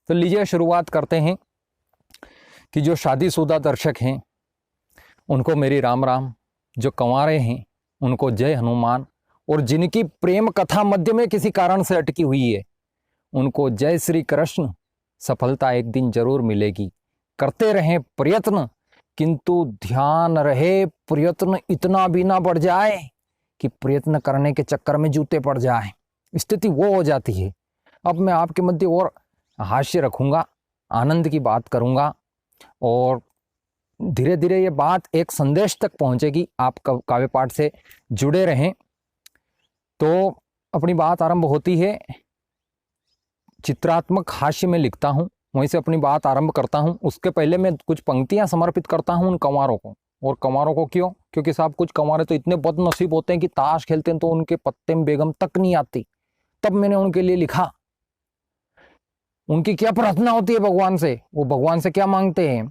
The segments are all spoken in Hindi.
तो लीजिए शुरुआत करते हैं कि जो शादीशुदा दर्शक हैं उनको मेरी राम राम, जो कंवारे हैं उनको जय हनुमान, और जिनकी प्रेम कथा मध्य में किसी कारण से अटकी हुई है उनको जय श्री कृष्ण। सफलता एक दिन जरूर मिलेगी। करते रहें प्रयत्न, किंतु ध्यान रहे प्रयत्न इतना भी ना बढ़ जाए कि प्रयत्न करने के चक्कर में जूते पड़ जाए। स्थिति वो हो जाती है। अब मैं आपके मध्य और हास्य रखूंगा, आनंद की बात करूंगा और धीरे धीरे ये बात एक संदेश तक पहुंचेगी। आप काव्य पाठ से जुड़े रहें। तो अपनी बात आरंभ होती है, चित्रात्मक हास्य में लिखता हूं, वहीं से अपनी बात आरंभ करता हूं। उसके पहले मैं कुछ पंक्तियां समर्पित करता हूं उन कंवारों को। और कंवारों को क्यों? क्योंकि साहब कुछ कंवारे तो इतने बदनसीब होते हैं कि ताश खेलते हैं तो उनके पत्ते में बेगम तक नहीं आती। तब मैंने उनके लिए लिखा। उनकी क्या प्रार्थना होती है भगवान से? वो भगवान से क्या मांगते हैं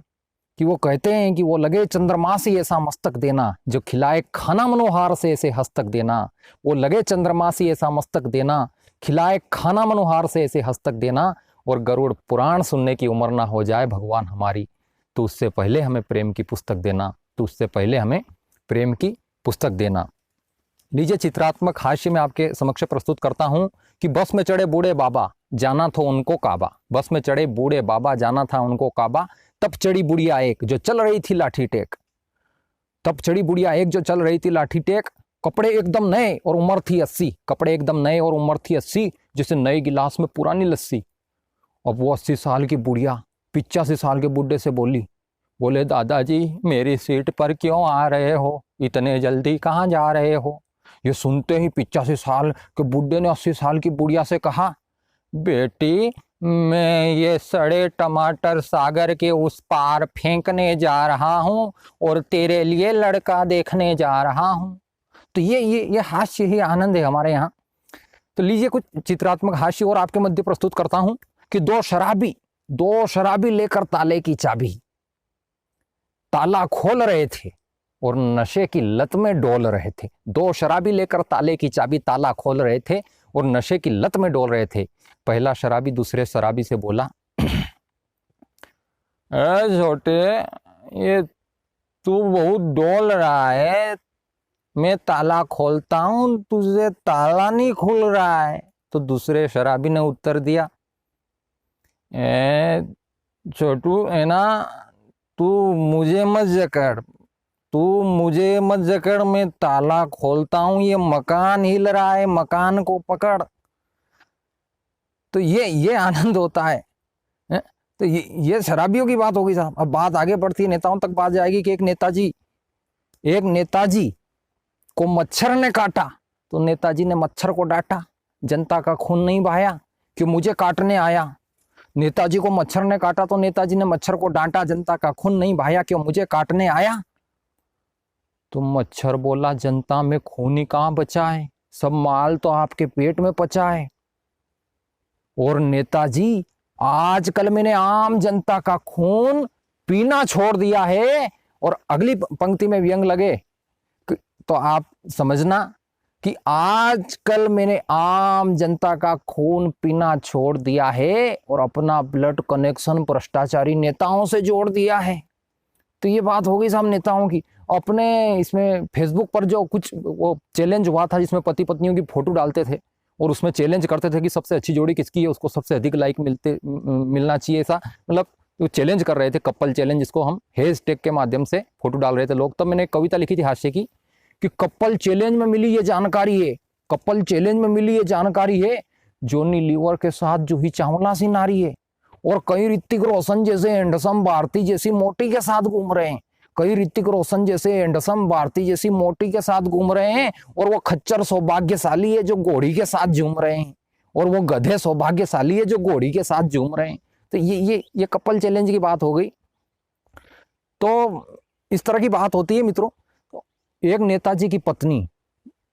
कि वो कहते हैं कि वो लगे चंद्रमा से ऐसा मस्तक देना, जो खिलाए खाना मनोहार से ऐसे हस्तक देना। वो लगे चंद्रमा से ऐसा मस्तक देना, खिलाए खाना मनोहार से ऐसे हस्तक देना। और गरुड़ पुराण सुनने की उम्र ना हो जाए भगवान हमारी, तो उससे पहले हमें प्रेम की पुस्तक देना, तो उससे पहले हमें प्रेम की पुस्तक देना। लीजिए चित्रात्मक हास्य में आपके समक्ष प्रस्तुत करता हूं कि बस में चढ़े बूढ़े बाबा, जाना था उनको काबा। बस में चढ़े बूढ़े बाबा, जाना था उनको काबा। तब चढ़ी बुढ़िया एक जो चल रही थी लाठी टेक। तब चढ़ी बुढ़िया एक जो चल रही थी लाठी टेक। कपड़े एकदम नए और उम्र थी 80। कपड़े एकदम नए और उम्र थी 80, जैसे नए गिलास में पुरानी लस्सी। अब वो 80 साल की बुढ़िया 85 साल के बुढ़े से बोली, बोले दादाजी मेरी सीट पर क्यों आ रहे हो, इतने जल्दी कहाँ जा रहे हो? ये सुनते ही 85 साल के बुढ़े ने 80 साल की बुढ़िया से कहा, बेटी मैं ये सड़े टमाटर सागर के उस पार फेंकने जा रहा हूँ और तेरे लिए लड़का देखने जा रहा हूँ। तो ये हास्य ही आनंद है हमारे यहाँ। तो लीजिए कुछ चित्रात्मक हास्य और आपके मध्य प्रस्तुत करता हूँ कि दो शराबी लेकर ताले की चाबी ताला खोल रहे थे और नशे की लत में डोल रहे थे। दो शराबी लेकर ताले की चाबी ताला खोल रहे थे और नशे की लत में डोल रहे थे। पहला शराबी दूसरे शराबी से बोला, अरे छोटे ये तू बहुत डोल रहा है, मैं ताला खोलता हूं तुझे ताला नहीं खुल रहा है। तो दूसरे शराबी ने उत्तर दिया, छोटू है ना, तू मुझे मत जकड़, मैं ताला खोलता हूं, ये मकान हिल रहा है, मकान को पकड़। तो ये आनंद होता है। तो ये शराबियों की बात होगी साहब। अब बात आगे बढ़ती है, नेताओं तक बात जाएगी कि एक नेताजी को मच्छर ने काटा तो नेताजी ने मच्छर को डांटा, जनता का खून नहीं बहाया कि मुझे काटने आया। नेताजी को मच्छर ने काटा तो नेताजी ने मच्छर को डांटा, जनता का खून नहीं बहाया कि मुझे काटने आया। तो मच्छर बोला, जनता में खून ही कहां बचा है, सब माल तो आपके पेट में पचा है। और नेताजी आजकल मैंने आम जनता का खून पीना छोड़ दिया है। और अगली पंक्ति में व्यंग लगे तो आप समझना कि आजकल मैंने आम जनता का खून पीना छोड़ दिया है और अपना ब्लड कनेक्शन भ्रष्टाचारी नेताओं से जोड़ दिया है। तो ये बात हो गई साहब नेताओं की। अपने इसमें फेसबुक पर जो कुछ वो चैलेंज हुआ था जिसमें पति पत्नियों की फोटो डालते थे और उसमें चैलेंज करते थे कि सबसे अच्छी जोड़ी किसकी है, उसको सबसे अधिक लाइक मिलना चाहिए। ऐसा मतलब वो चैलेंज कर रहे थे, कपल चैलेंज, जिसको हम हैशटैग के माध्यम से फोटो डाल रहे थे लोग। तब मैंने कविता लिखी थी हास्य की कि कपल चैलेंज में मिली ये जानकारी है, जोनी लीवर के साथ जूही चावला सी नारी है। और कई ऋतिक रोशन जैसे हैंडसम भारती जैसी मोटी के साथ घूम रहे हैं, और वो खच्चर सौभाग्यशाली है जो घोड़ी के साथ झूम रहे हैं, और वो गधे सौभाग्यशाली है जो घोड़ी के साथ झूम रहे हैं। तो ये कपल चैलेंज की बात हो गई। तो इस तरह की बात होती है मित्रों। तो एक नेताजी की पत्नी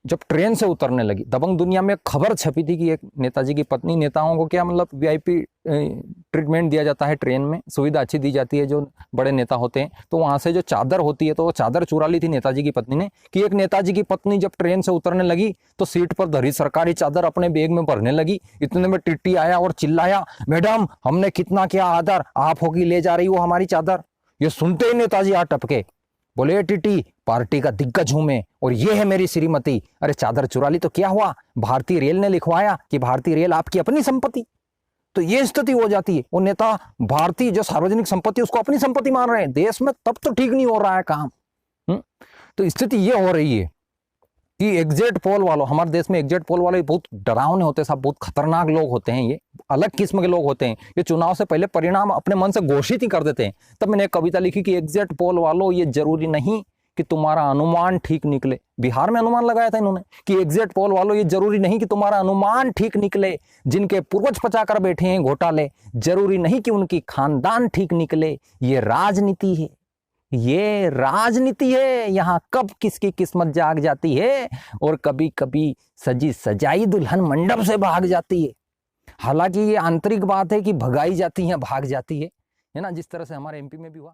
जब ट्रेन से उतरने लगी, दबंग दुनिया में खबर छपी थी कि एक नेताजी की पत्नी, नेताओं को क्या मतलब वीआईपी ट्रीटमेंट दिया जाता है, ट्रेन में सुविधा अच्छी दी जाती है जो बड़े नेता होते हैं, तो वहां से जो चादर होती है तो वो चादर चुरा ली थी नेताजी की पत्नी ने, कि एक नेताजी की पत्नी जब ट्रेन से उतरने लगी तो सीट पर धरी सरकारी चादर अपने बैग में भरने लगी। इतने में टिट्टी आया और चिल्लाया, मैडम हमने कितना किया आदर, आप होगी ले जा रही हो हमारी चादर। ये सुनते ही नेताजी आ टपके, बोले टिटी पार्टी का दिग्गज हूं मैं और ये है मेरी श्रीमती। अरे चादर चुरा ली तो क्या हुआ, भारतीय रेल ने लिखवाया कि भारतीय रेल आपकी अपनी संपत्ति। तो ये स्थिति हो जाती है, वो नेता भारतीय जो सार्वजनिक संपत्ति उसको अपनी संपत्ति मान रहे हैं देश में, तब तो ठीक नहीं हो रहा है काम। तो स्थिति ये हो रही है कि एग्जिट पोल वालों, हमारे देश में एग्जिट पोल वाले बहुत डरावने होते हैं साहब, बहुत खतरनाक लोग होते हैं, ये अलग किस्म के लोग होते हैं। ये चुनाव से पहले परिणाम अपने मन से घोषित ही कर देते हैं। तब मैंने एक कविता लिखी कि एग्जिट पोल वालों ये जरूरी नहीं कि तुम्हारा अनुमान ठीक निकले। बिहार में अनुमान लगाया था इन्होंने कि एग्जिट पोल वालों ये जरूरी नहीं कि तुम्हारा अनुमान ठीक निकले, जिनके पूर्वज पचाकर बैठे हैं घोटाले, जरूरी नहीं कि उनकी खानदान ठीक निकले। ये राजनीति है, ये राजनीति है, यहाँ कब किसकी किस्मत जाग जाती है और कभी कभी सजी सजाई दुल्हन मंडप से भाग जाती है। हालांकि ये आंतरिक बात है कि भगाई जाती है, भाग जाती है ना, जिस तरह से हमारे एमपी में भी हुआ।